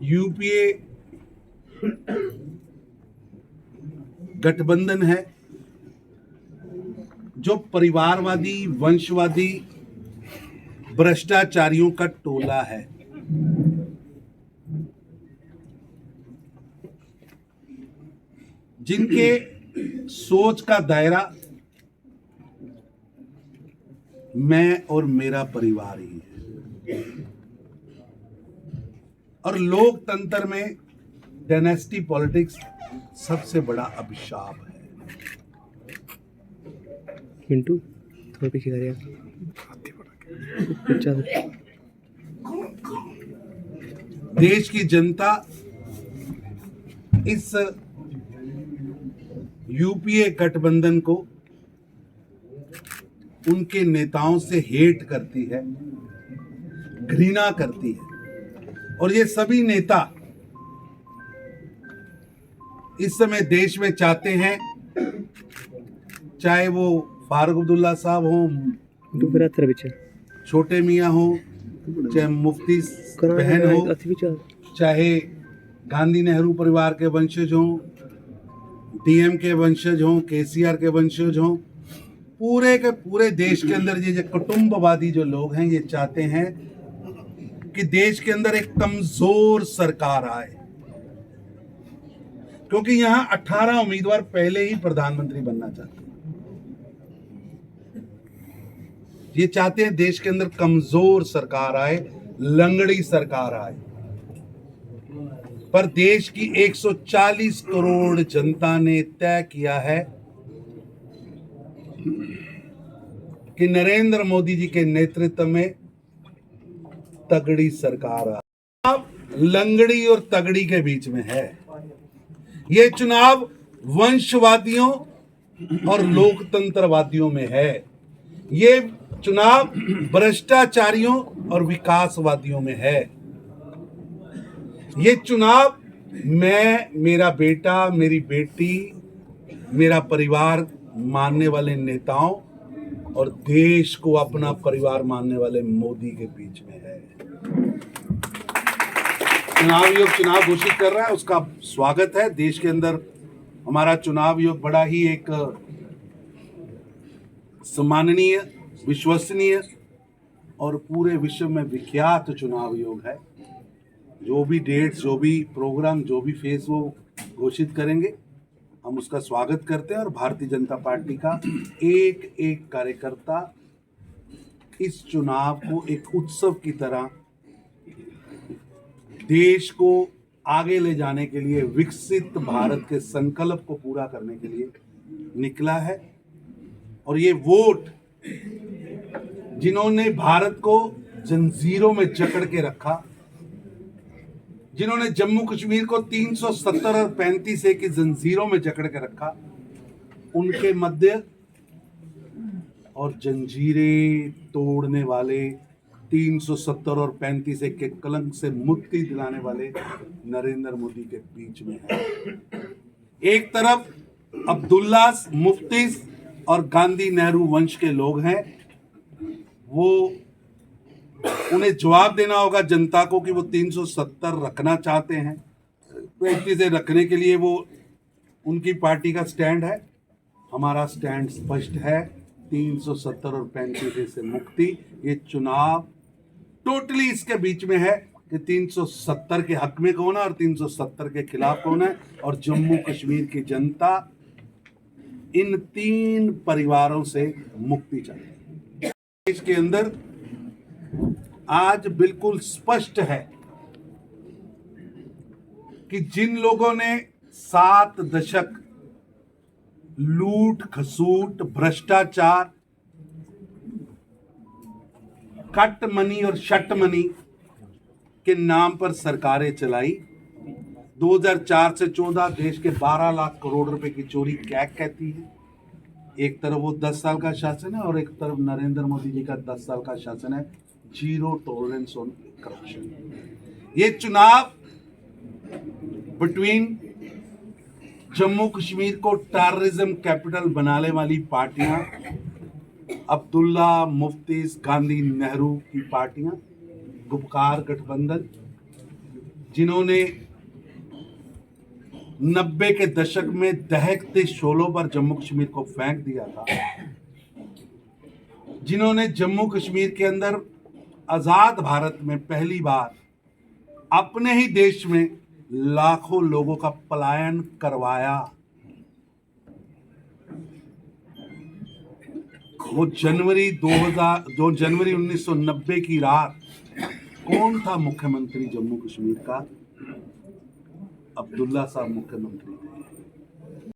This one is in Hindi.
यूपीए गठबंधन है जो परिवारवादी, वंशवादी, भ्रष्टाचारियों का टोला है। जिनके सोच का दायरा मैं और मेरा परिवार ही है। और लोकतंत्र में डायनेस्टी पॉलिटिक्स सबसे बड़ा अभिशाप है। मिंटू थोड़ा पीछे करिए। देश की जनता इस यूपीए गठबंधन को उनके नेताओं से हेट करती है, घृणा करती है। और ये सभी नेता इस समय देश में चाहते हैं, चाहे वो फारूक अब्दुल्ला साहब हो, छोटे मियाँ हो, चाहे मुफ्ती बहन हो, चाहे गांधी नेहरू परिवार के वंशज हों, डीएम के वंशज हों, केसीआर के वंशज हों, पूरे के पूरे देश के अंदर ये कुटुंबवादी जो लोग हैं, ये चाहते हैं कि देश के अंदर एक कमजोर सरकार आए। क्योंकि यहां 18 उम्मीदवार पहले ही प्रधानमंत्री बनना चाहते हैं। ये चाहते हैं देश के अंदर कमजोर सरकार आए, लंगड़ी सरकार आए। पर देश की 140 करोड़ जनता ने तय किया है कि नरेंद्र मोदी जी के नेतृत्व में तगड़ी सरकार आए। अब लंगड़ी और तगड़ी के बीच में है। ये चुनाव वंशवादियों और लोकतंत्रवादियों में है। ये चुनाव भ्रष्टाचारियों और विकासवादियों में है। ये चुनाव मैं, मेरा बेटा, मेरी बेटी, मेरा परिवार मानने वाले नेताओं और देश को अपना परिवार मानने वाले मोदी के बीच में है। चुनाव आयोग चुनाव घोषित कर रहा है, उसका स्वागत है। देश के अंदर हमारा चुनाव आयोग बड़ा ही एक सम्माननीय, विश्वसनीय और पूरे विश्व में विख्यात चुनाव आयोग है। जो भी डेट्स, जो भी प्रोग्राम, जो भी फेस वो घोषित करेंगे, हम उसका स्वागत करते हैं। और भारतीय जनता पार्टी का एक एक कार्यकर्ता इस चुनाव को एक उत्सव की तरह देश को आगे ले जाने के लिए, विकसित भारत के संकल्प को पूरा करने के लिए निकला है। और ये वोट जिन्होंने भारत को जंजीरों में जकड़ के रखा, जिन्होंने जम्मू कश्मीर को 370 और 35 की जंजीरों में जकड़ के रखा, उनके मध्य और जंजीरें तोड़ने वाले 370 और 35 के कलंक से मुक्ति दिलाने वाले नरेंद्र मोदी के बीच में है। एक तरफ अब्दुल्ला, मुफ्ती और गांधी नेहरू वंश के लोग हैं, वो उन्हें जवाब देना होगा जनता को कि वो 370 रखना चाहते हैं। 35 से रखने के लिए वो उनकी पार्टी का स्टैंड है। हमारा स्टैंड स्पष्ट है, 370 और 35 से मुक्ति। ये चुनाव टोटली इसके बीच में है कि 370 के हक में कौन है और 370 के खिलाफ कौन है। और जम्मू कश्मीर की जनता इन 3 परिवारों से मुक्ति चाहती है। देश के अंदर आज बिल्कुल स्पष्ट है कि जिन लोगों ने 7 दशक लूट खसूट, भ्रष्टाचार, कट मनी और शट मनी के नाम पर सरकारें चलाई, 2004 से 14 देश के 12 लाख करोड़ रुपए की चोरी कैग कहती है। एक तरफ वो 10 साल का शासन है और एक तरफ नरेंद्र मोदी जी का 10 साल का शासन है, जीरो टॉलरेंस ऑन करप्शन। ये चुनाव बिटवीन जम्मू कश्मीर को टेररिज्म कैपिटल बनाने वाली पार्टियां, अब्दुल्ला मुफ्ती गांधी नेहरू की पार्टियां, गुपकार गठबंधन, जिन्होंने 90 के दशक में दहकते शोलों पर जम्मू कश्मीर को फेंक दिया था, जिन्होंने जम्मू कश्मीर के अंदर आजाद भारत में पहली बार अपने ही देश में लाखों लोगों का पलायन करवाया। वो जनवरी 1990 की रात कौन था मुख्यमंत्री जम्मू कश्मीर का? अब्दुल्ला साहब मुख्यमंत्री